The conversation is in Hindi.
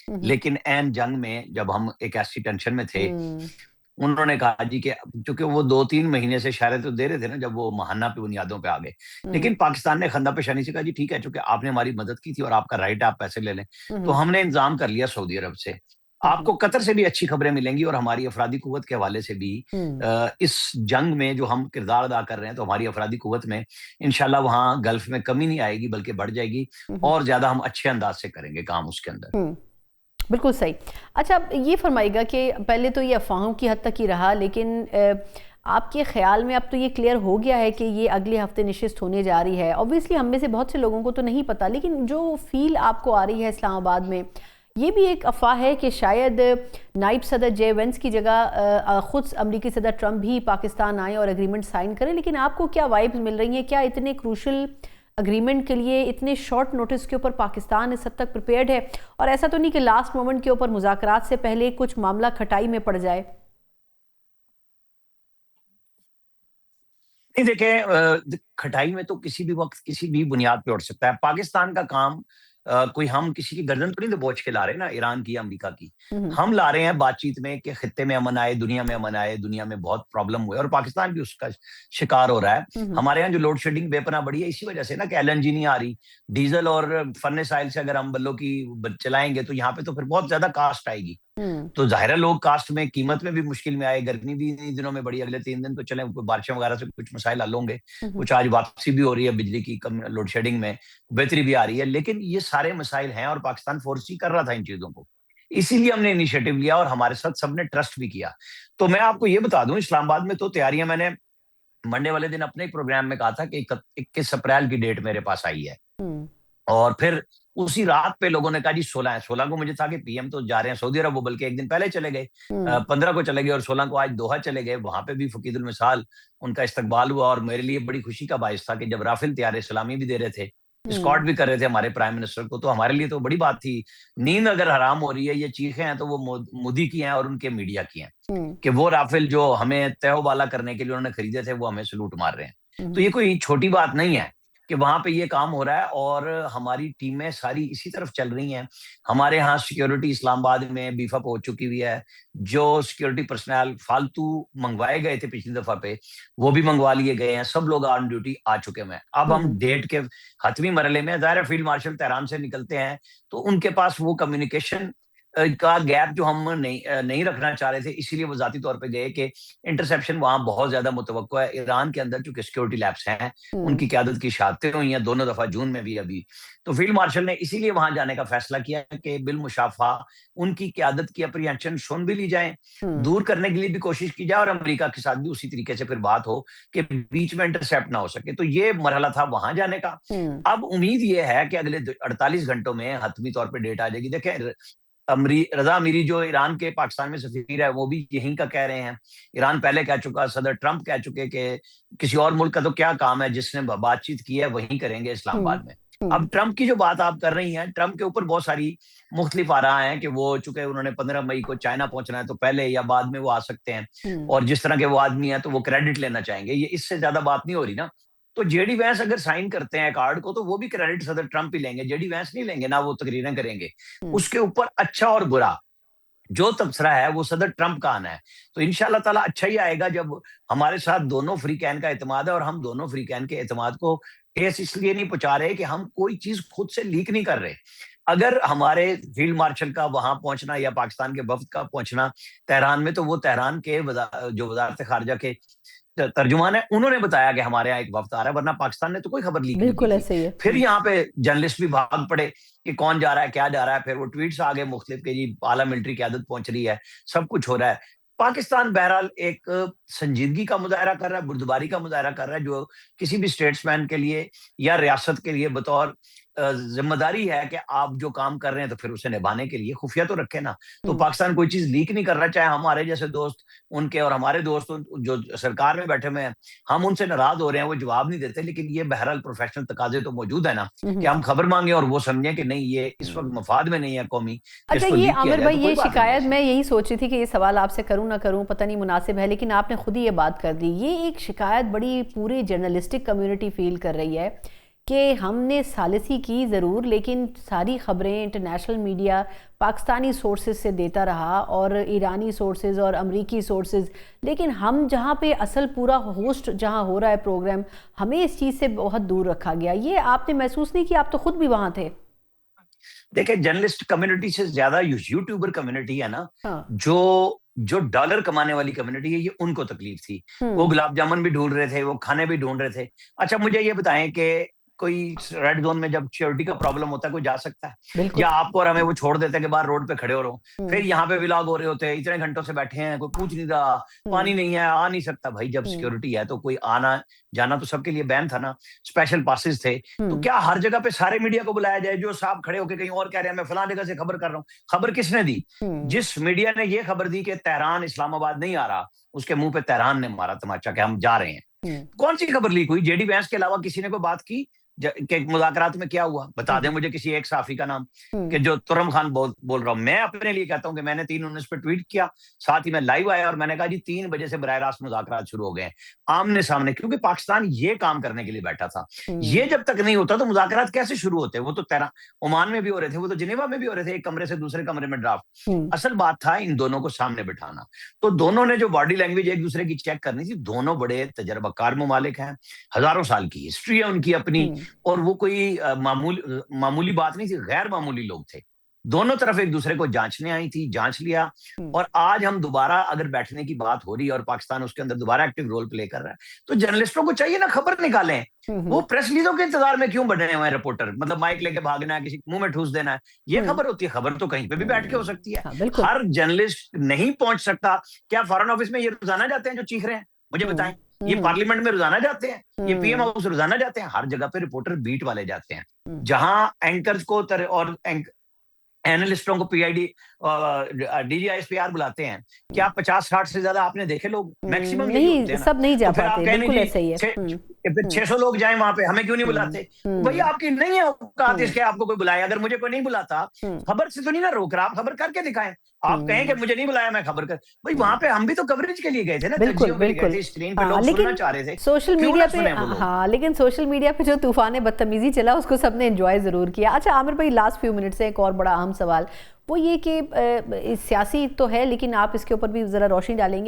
लेकिन ऐन जंग में जब हम एक ऐसी टेंशन में थे, हम्म। उन्होंने कहा जी कि चूंकि वो 2-3 महीने से इशारे तो दे रहे थे ना जब वो महाना पे बुनियादों पे आ गए, हम्म। लेकिन पाकिस्तान ने खंदा पेशानी से कहा जी ठीक है, चूंकि आपने हमारी मदद की थी और आपका राइट है, आप पैसे ले लें। तो हम्म। हमने इंतजाम कर लिया सऊदी अरब से। हम्म। आपको कतर से भी अच्छी खबरें मिलेंगी और हमारी अफरादी कुव्वत के हवाले से भी। हम्म। इस जंग में जो हम किरदार अदा कर रहे हैं, तो हमारी अफरादी कुव्वत में इंशाल्लाह वहां गल्फ में कमी नहीं आएगी, बल्कि बढ़ जाएगी। हम्म। और ज्यादा हम अच्छे अंदाज से करेंगे काम उसके अंदर। हम्म। बिल्कुल सही। अच्छा, अब ये फरमाइएगा कि पहले तो ये अफवाहों की हद तक ही रहा, लेकिन आपके ख्याल में अब तो ये क्लियर हो गया है कि ये अगले हफ्ते नशिस्त होने जा रही है। ऑब्वियसली हम में से बहुत से लोगों को तो नहीं पता, लेकिन जो फील आपको आ रही है इस्लामाबाद में, ये भी एक अफवाह है कि शायद नायब सदर जे वेंस की जगह खुद अमरीकी सदर ट्रंप भी पाकिस्तान आए और एग्रीमेंट साइन करें। लेकिन आपको क्या वाइब्स मिल रही हैं? क्या इतने क्रूशल अग्रीमेंट के लिए इतने शॉर्ट नोटिस के ऊपर पाकिस्तान इस हद तक प्रिपेयर्ड है? और ऐसा तो नहीं कि लास्ट मोमेंट के ऊपर मुज़ाकरात से पहले कुछ मामला खटाई में पड़ जाए? नहीं देखें, खटाई में तो किसी भी वक्त किसी भी बुनियाद पे उठ सकता है। पाकिस्तान का काम कोई हम किसी की गर्दन तो नहीं दबोच के ला रहे ना, ईरान की या अमेरिका की। हम्म। हम ला रहे हैं बातचीत में कि खित्ते में अमन आए, दुनिया में अमन आए, दुनिया में बहुत प्रॉब्लम हुए और पाकिस्तान भी उसका शिकार हो रहा है। हम्म। हमारे यहाँ जो लोड शेडिंग बेपनाह बढ़ी है इसी वजह से ना, कि एलएनजी नहीं आ रही। डीजल और फर्नेस ऑयल से अगर हम बल्लों की चलाएंगे तो यहाँ पे तो फिर बहुत ज्यादा कास्ट आएगी। हम्म। तो जाहिर है लोग कास्ट में कीमत में भी मुश्किल में आए। गर्मी भी इन्हीं दिनों में बढ़ी, अगले 3 दिन तो चले बारिशें वगैरह से कुछ मसाइल हल होंगे। हम्म। कुछ आज वापसी भी हो रही है बिजली की, कम लोड शेडिंग में बेहतरी भी आ रही है। लेकिन ये सारे मसाइल हैं और पाकिस्तान फोर्सी कर रहा था इन चीजों को। इसीलिए हमने इनिशिएटिव लिया और हमारे साथ सबने ट्रस्ट भी किया। तो मैं आपको ये बता दूं, इस्लामाबाद में तो तैयारियां मैंने मंडे वाले दिन अपने प्रोग्राम में कहा था कि 21 अप्रैल की डेट मेरे पास आई है। हम्म। और फिर उसी रात पे लोगों ने कहा जी 16 है। 16 को मुझे था कि पीएम तो जा रहे हैं सऊदी अरब, वो बल्कि एक दिन पहले चले गए। हम्म। 15 को चले गए और 16 को आज दोहा चले गए। वहां पे भी फकीदुल मिसाल उनका इस्तकबाल हुआ और मेरे लिए बड़ी खुशी का बायस था कि जब राफेल तैयारे सलामी भी दे रहे थे, हम्म। स्कॉट भी कर रहे थे हमारे प्राइम मिनिस्टर को, तो हमारे लिए तो बड़ी बात थी। नींद अगर हराम हो रही है, ये चीखें हैं, तो वो मोदी की हैं और उनके मीडिया की हैं हम्म। कि वो राफेल जो हमें तहवाला करने के लिए उन्होंने खरीदे थे, वो हमें सलूट मार रहे हैं। तो हम्म। ये कोई छोटी बात नहीं है कि वहां पे ये काम हो रहा है और हमारी टीमें सारी इसी तरफ चल रही हैं। हमारे यहाँ सिक्योरिटी इस्लामाबाद में बीफअप हो चुकी हुई है। जो सिक्योरिटी पर्सनल फालतू मंगवाए गए थे पिछली दफा पे, वो भी मंगवा लिए गए हैं। सब लोग ऑन ड्यूटी आ चुके हैं। अब हम हम्म। डेट के हतवी मरहले में, ज़ाहिर है फील्ड मार्शल तेहरान से निकलते हैं, तो उनके पास वो कम्युनिकेशन का गैप जो हम नहीं रखना चाह रहे थे, इसीलिए वो जाती तौर पे गए कि इंटरसेप्शन वहां बहुत ज्यादा मुतवक्को है। ईरान के अंदर जो सिक्योरिटी लैब्स हैं, हम्म। उनकी क़यादत की शहादतें हुई हैं 2 दफा, जून में भी अभी। तो फील्ड मार्शल ने इसीलिए वहां जाने का फैसला किया कि बिल मुशाफा उनकी क़यादत की अप्रीहेंशन सुन भी ली जाए, हम्म। दूर करने के लिए भी कोशिश की जाए और अमेरिका के साथ भी उसी तरीके से फिर बात हो कि बीच में इंटरसेप्ट ना हो सके। तो ये मरहला था वहां जाने का। हम्म। अब उम्मीद ये है कि अगले 48 घंटों में हतमी तौर पर डेट आ जाएगी। देखें, रजा अमीरी जो ईरान के पाकिस्तान में सफीर है, वो भी यहीं का कह रहे हैं। ईरान पहले कह चुका, सदर ट्रंप कह चुके कि किसी और मुल्क का तो क्या काम है, जिसने बातचीत की है वहीं करेंगे हम्म। इस्लामाबाद में। हम्म। अब ट्रंप की जो बात आप कर रही हैं, ट्रंप के ऊपर बहुत सारी मुख्तलिफ आ रहा है कि वो चूंकि उन्होंने 15 मई को चाइना पहुंचना है, तो पहले या बाद में वो आ सकते हैं। हम्म। और जिस तरह के वो आदमी है, तो वो क्रेडिट लेना चाहेंगे। ये इससे ज्यादा बात नहीं हो रही ना। तो जेडी वैंस अगर साइन करते हैं कार्ड को, तो वो भी क्रेडिट सदर ट्रंप ही लेंगे, जेडी वैंस नहीं लेंगे ना, वो तकरीरें करेंगे। हम्म। उसके ऊपर अच्छा और बुरा जो तबसरा है वो सदर ट्रंप का आना है। तो इंशाल्लाह ताला अच्छा ही आएगा जब हमारे साथ दोनों फ्री कैन का एतमाद है। और हम दोनों फ्री कैन के एतमाद को ठेस इसलिए नहीं पहुंचा रहे कि हम कोई चीज खुद से लीक नहीं कर रहे। अगर हमारे फील्ड मार्शल का वहां पहुंचना या पाकिस्तान के वफद का पहुंचना तेहरान में, तो वो तेहरान के जो वजारत खारजा के तर्जुमान है, उन्होंने बताया कि हमारे यहाँ एक वफ्द आ रहा है, वरना पाकिस्तान ने तो कोई खबर लीक नहीं की बिल्कुल थी। ऐसे ही है। फिर यहाँ पे जर्नलिस्ट भी भाग पड़े कि कौन जा रहा है, क्या जा रहा है। फिर वो ट्वीट्स आ गए मुख्तलिफ के जी आला मिलिट्री क्यादत पहुंच रही है, सब कुछ हो रहा है। पाकिस्तान बहरहाल एक संजीदगी का मुजाहरा कर रहा है, बुर्दबारी का मुजाहरा कर रहा है, जो किसी भी स्टेट्समैन के लिए या रियासत के लिए बतौर जिम्मेदारी है कि आप जो काम कर रहे हैं तो फिर उसे निभाने के लिए खुफिया तो रखे ना। तो हम्म। पाकिस्तान कोई चीज लीक नहीं कर रहा, चाहे हमारे जैसे दोस्त उनके और हमारे दोस्त जो सरकार में बैठे हुए हैं, हम उनसे नाराज हो रहे हैं, वो जवाब नहीं देते। लेकिन ये बहरहाल प्रोफेशनल तकाजे तो मौजूद है ना, कि हम्म। हम खबर मांगे और वो समझे कि नहीं ये इस वक्त हम्म। मफाद में नहीं है कौमी, कि अच्छा, इसको ये लीक किया आमिर जाए, भाई, तो ये कोई बात नहीं है शिकायत ऐसी। मैं यही सोच रही थी कि ये सवाल आपसे करूं ना करूं, पता नहीं मुनासिब है, लेकिन आपने खुद ही ये बात कर दी। ये एक शिकायत बड़ी पूरी जर्नलिस्टिक कम्युनिटी फील कर रही है कि हमने सालिसी की ज़रूर, लेकिन सारी ख़बरें इंटरनेशनल मीडिया पाकिस्तानी सोर्सेज से देता रहा और ईरानी सोर्सेज और अमरीकी सोर्सेज, लेकिन हम जहाँ पे असल पूरा होस्ट जहाँ हो रहा है प्रोग्राम, हमें इस चीज़ से बहुत दूर रखा गया। ये आपने महसूस नहीं किया? आप तो खुद भी वहाँ थे। देखिए, जर्नलिस्ट कम्युनिटी से ज्यादा यूट्यूबर कम्युनिटी है ना, हाँ। जो जो डॉलर कमाने वाली कम्युनिटी है, ये उनको तकलीफ थी। वो गुलाब जामुन भी ढूंढ रहे थे, वो खाने भी ढूंढ रहे थे। अच्छा, मुझे ये बताएं कि कोई रेड जोन में जब सिक्योरिटी का प्रॉब्लम होता है, कोई जा सकता है? बिल्कुल। या आपको और हमें वो छोड़ देते हैं कि बाहर रोड पे खड़े हो रहो, फिर हम्म। यहाँ पे व्लॉग हो रहे होते हैं, इतने घंटों से बैठे हैं, कोई पूछ नहीं रहा, हम्म। पानी नहीं है, आ नहीं सकता। भाई, जब हम्म। सिक्योरिटी है तो कोई आना जाना तो सबके लिए बैन था ना, स्पेशल पासेस थे। तो हम्म। क्या हर जगह पे सारे मीडिया को बुलाया जाए? जो साहब खड़े होकर कहीं और कह रहे हैं, मैं फलां जगह से खबर कर रहा हूँ। खबर किसने दी? हम्म। जिस मीडिया ने ये खबर दी कि तेहरान इस्लामाबाद नहीं आ रहा, उसके मुंह पे तेहरान ने मारा तमाचा कि हम जा रहे हैं। हम्म। कौन सी खबर लीक हुई? जेडी वैंस के अलावा किसी ने कोई बात की कि मुज़ाकरात में क्या हुआ? बता दें हम्म। मुझे किसी एक सहाफ़ी का नाम, हम्म। कि जो तुर्रम खान बोल रहा हूँ। मैं अपने लिए कहता हूँ कि मैंने 3-19 पे ट्वीट किया, साथ ही मैं लाइव आया और मैंने कहा जी 3 बजे से बराह रास्त मुज़ाकरात शुरू हो गए हैं, आमने-सामने, क्योंकि पाकिस्तान ये काम करने के लिए बैठा था। हम्म। ये जब तक नहीं होता तो मुज़ाकरात कैसे शुरू होते? वो तो ओमान में भी हो रहे थे, वो तो जिनेवा में भी हो रहे थे, एक कमरे से दूसरे कमरे में ड्राफ्ट। हम्म। असल बात था इन दोनों को सामने बिठाना। तो दोनों ने जो बॉडी लैंग्वेज एक-दूसरे की चेक करनी थी, दोनों बड़े तजर्बाकार ममालिक हैं, हज़ारों साल की हिस्ट्री है उनकी अपनी, हम्म। और वो कोई मामूली बात नहीं थी, गैर मामूली लोग थे। दोनों तरफ एक दूसरे को जांचने आई थी, जांच लिया। हम्म। और आज हम दोबारा अगर बैठने की बात हो रही है और पाकिस्तान उसके अंदर दोबारा एक्टिव रोल प्ले कर रहा है, तो जर्नलिस्टों को चाहिए ना खबर निकालें। वो प्रेस रिलीजों के इंतजार में क्यों बने हुए हैं रिपोर्टर? मतलब माइक लेके भागना है, किसी मुंह में ठूस देना है, ये हम्म। खबर होती है? खबर तो कहीं पे भी बैठ के हो सकती है। हाँ, बिल्कुल। हर जर्नलिस्ट नहीं पहुंच सकता। क्या फॉरेन ऑफिस में ये रोजाना जाते हैं जो चीख रहे हैं? मुझे हम्म। बताएं। ये हम्म। पार्लियामेंट में रोजाना जाते हैं, ये पीएम हम्म। हाउस रोजाना जाते हैं। हर जगह पे रिपोर्टर बीट वाले जाते हैं, हम्म। जहां एंकर्स को और एनालिस्टों को पीआईडी डीजीआईएसपीआर बुलाते हैं। क्या 50-60 से ज्यादा आपने देखे लोग? मैक्सिमम यही होते नहीं, हैं ना। सब नहीं जा तो फिर आप पाते, कहने बिल्कुल जी ऐसा ही है। फिर 600 लोग जाएं वहां पे, हमें क्यों नहीं बुलाते? तो भैया आपकी नहीं है औकात इसके आपको कोई बुलाए। अगर मुझे कोई नहीं बुलाता, खबर से तो नहीं ना रोक रहा, आप खबर करके दिखाएं। आप कहें कि मुझे नहीं बुलाया, मैं खबर कर। भाई वहां पे हम भी तो कवरेज के लिए गए थे ना, बिल्कुल तरजीहों के लिए गए बिल्कुल। थे, स्क्रीन पे हाँ, लोग सुनना लेकिन चाह रहे थे, सोशल क्यों मीडिया ना पे, सुने वो लोग? हाँ, लेकिन सोशल मीडिया पे जो तूफान बदतमीजी चला उसको सबने एंजॉय जरूर किया। अच्छा आमिर भाई, लास्ट फ्यू मिनट से एक और बड़ा अहम सवाल, वो ये कि सियासी तो है, लेकिन आप इसके ऊपर भी जरा रोशनी डालेंगे